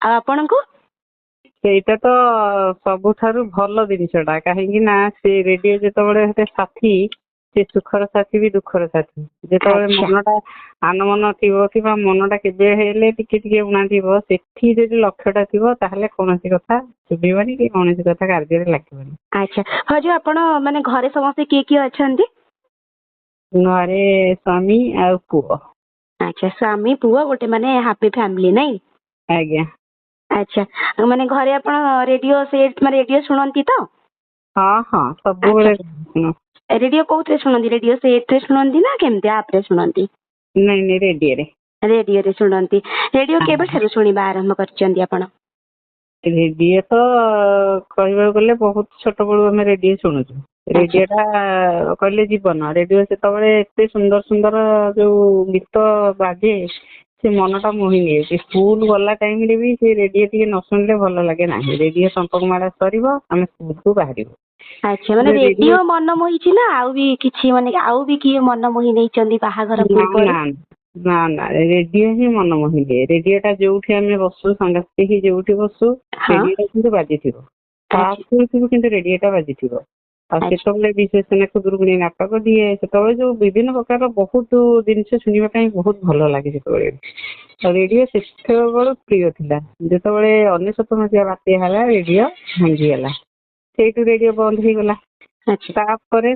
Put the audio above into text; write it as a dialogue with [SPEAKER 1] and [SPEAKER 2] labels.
[SPEAKER 1] ଆଉ ଆପଣଙ୍କୁ?
[SPEAKER 2] ସେଇଟା ତ ସବୁଠାରୁ ଭଲ ଜିନିଷଟା, କାହିଁକି ନା ସେ ରେଡିଓ ଯେତେବେଳେ ଗୋଟେ ସାଥୀ, ସେ ସୁଖର ସାଥୀ ବି ଦୁଃଖର ସାଥୀ। ଯେତେବେଳେ
[SPEAKER 1] ଆଚ୍ଛା
[SPEAKER 2] ମନଟା ଆନମନ ଥିବ କିମ୍ବା ମନଟା କେବେ ହେଲେ ଟିକେ ଟିକେ ଉଣା ଥିବ, ସେଠି ଯଦି ଲକ୍ଷ୍ୟଟା ଥିବ ତାହେଲେ କୌଣସି କଥା ଶୁଭିବନି କି କୌଣସି କଥା କାର୍ଯ୍ୟରେ ଲାଗିବନି।
[SPEAKER 1] ଆଚ୍ଛା ଭାଉଜ ଆପଣ ମାନେ ଘରେ ସମସ୍ତେ କିଏ କିଏ ଅଛନ୍ତି?
[SPEAKER 2] ଘରେ ସ୍ୱାମୀ ଆଉ ପୁଅ।
[SPEAKER 1] ଆଚ୍ଛା ସ୍ୱାମୀ ପୁଅ ଗୋଟେ ମାନେ ହାପି ଫ୍ୟାମିଲି ନାଇଁ?
[SPEAKER 2] ଆଜ୍ଞା।
[SPEAKER 1] ଆଚ୍ଛା ମାନେ ଘରେ ଆପଣ ରେଡିଓ ସେଟ୍ ମାନେ ରେଡିଓ ଶୁଣନ୍ତି ତ?
[SPEAKER 2] ହଁ ହଁ
[SPEAKER 1] ଆଚ୍ଛା
[SPEAKER 2] ସବୁବେଳେ।
[SPEAKER 1] ରେଡିଓ କୋଉଥିରେ ଶୁଣନ୍ତି? ରେଡିଓ ସେଟ୍ ରେ ଶୁଣନ୍ତି ନା କେମିତି ଆପ୍ ରେ ଶୁଣନ୍ତି?
[SPEAKER 2] ନାଇଁ ନାଇଁ ରେଡିଓରେ।
[SPEAKER 1] ରେଡିଓରେ ଶୁଣନ୍ତି। ରେଡିଓ କେବେଠାରୁ ଶୁଣିବା ଆରମ୍ଭ କରିଛନ୍ତି ଆପଣ?
[SPEAKER 2] ରେଡିଓ ତ କହିବାକୁ ଗଲେ ବହୁତ ଛୋଟ ବେଳୁ ଆମେ ରେଡିଓ ଶୁଣୁଛୁ।
[SPEAKER 1] ଆଚ୍ଛା
[SPEAKER 2] ରେଡିଓ ଟା କହିଲେ ଜୀବନ। ରେଡିଓ ସେତେବେଳେ ଏତେ ସୁନ୍ଦର ସୁନ୍ଦର ଯୋଉ ଗୀତ ବାଜେ, ସେ ମନଟା ମୋହି ନିଏ। ସ୍କୁଲ ଗଲା ଟାଇମରେ ବି ସେ ରେଡିଓ ଟିକେ ନ ଶୁଣିଲେ ଭଲ ଲାଗେ ନାହିଁ। ରେଡିଓ ସମ୍ପର୍କ ମାଡା ସରିବ, ଆମେ ସ୍କୁଲକୁ ବାହାରିବୁ।
[SPEAKER 1] ଆଚ୍ଛା ମାନେ ରେଡିଓ ମନ ମୋହିଛି ନା ଆଉ ବି କିଛି, ମାନେ ଆଉ ବି କିଏ ମନ ମୋହି ନେଇଛନ୍ତି ବାହାଘର
[SPEAKER 2] ନା
[SPEAKER 1] ପୂର୍ବରୁ?
[SPEAKER 2] ନା ନା ନା ରେଡିଓ ହିଁ ମନ ମୋହିଦିଏ। ରେଡିଓ ଟା ଯୋଉଠି ଆମେ ବସୁ, ସାଙ୍ଗସାଥି ଯୋଉଠି ବସୁ,
[SPEAKER 1] ହଁ
[SPEAKER 2] ରେଡିଓ ଟା କିନ୍ତୁ ବାଜିଥିବ।
[SPEAKER 1] ଆଚ୍ଛା
[SPEAKER 2] ତାକୁ କିନ୍ତୁ ରେଡିଓ ଟା ବାଜିଥିବ। ଆଉ
[SPEAKER 1] ଆଚ୍ଛା
[SPEAKER 2] ସେତେବେଳେ ବିଶେଷ ଖୁଦୁରୁକୁଣୀ ନାଟକ ଦିଏ। ସେତେବେଳେ ଯୋଉ ବିଭିନ୍ନ ପ୍ରକାର ବହୁତ ଜିନିଷ ଶୁଣିବା ପାଇଁ ବହୁତ ଭଲ ଲାଗେ ସେତେବେଳେ। ଆଉ ରେଡିଓ ସେତେବେଳୁ ପ୍ରିୟ ଥିଲା। ଯେତେବେଳେ 1999 ମସିହା ବାତ୍ୟା ହେଲା, ରେଡିଓ ଭାଙ୍ଗିଗଲା। ସେଇଠୁ ରେଡିଓ ବନ୍ଦ ହେଇଗଲା।
[SPEAKER 1] ଆଚ୍ଛା
[SPEAKER 2] ତାପରେ